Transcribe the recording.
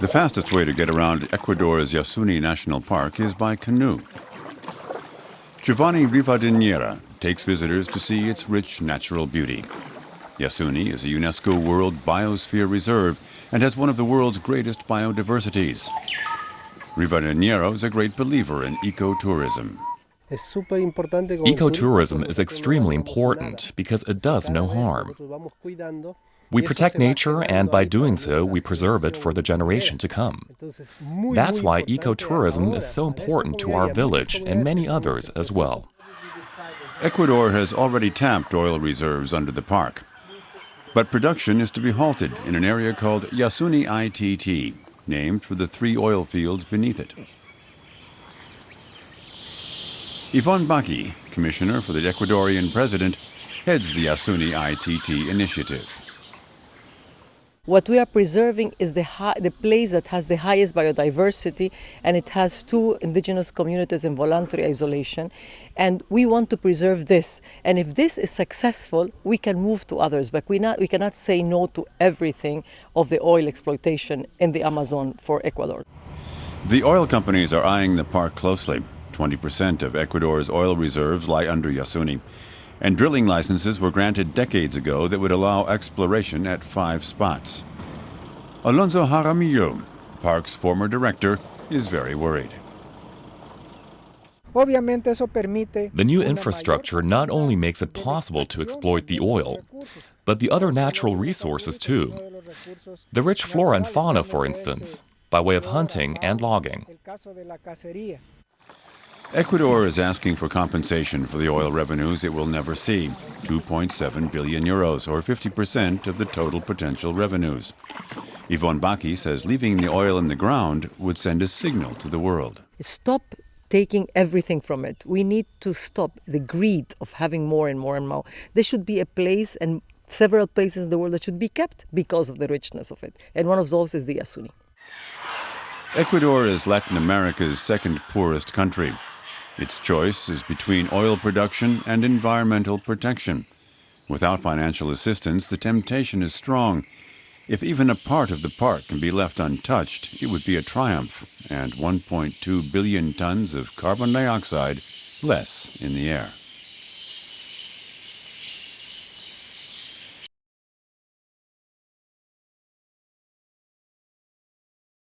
The fastest way to get around Ecuador's Yasuni National Park is by canoe. Giovanni Rivadeneira takes visitors to see its rich natural beauty. Yasuni is a UNESCO World Biosphere Reserve and has one of the world's greatest biodiversities. Rivadeneira is a great believer in ecotourism. Ecotourism is extremely important because it does no harm. We protect nature, and by doing so, we preserve it for the generation to come. That's why ecotourism is so important to our village and many others as well. Ecuador has already tapped oil reserves under the park. But production is to be halted in an area called Yasuni ITT, named for the 3 oil fields beneath it. Yvonne Baki, commissioner for the Ecuadorian president, heads the Yasuni ITT initiative. What we are preserving is the place that has the highest biodiversity, and it has 2 indigenous communities in voluntary isolation. And we want to preserve this. And if this is successful, we can move to others. But we cannot say no to everything of the oil exploitation in the Amazon for Ecuador. The oil companies are eyeing the park closely. 20% of Ecuador's oil reserves lie under Yasuni. And drilling licenses were granted decades ago that would allow exploration at 5 spots. Alonso Jaramillo, the park's former director, is very worried. The new infrastructure not only makes it possible to exploit the oil, but the other natural resources too. The rich flora and fauna, for instance, by way of hunting and logging. Ecuador is asking for compensation for the oil revenues it will never see, 2.7 billion euros, or 50% of the total potential revenues. Yvonne Baki says leaving the oil in the ground would send a signal to the world. Stop taking everything from it. We need to stop the greed of having more and more and more. There should be a place, and several places in the world, that should be kept because of the richness of it. And one of those is the Yasuni. Ecuador is Latin America's second poorest country. Its choice is between oil production and environmental protection. Without financial assistance, the temptation is strong. If even a part of the park can be left untouched, it would be a triumph, and 1.2 billion tons of carbon dioxide less in the air.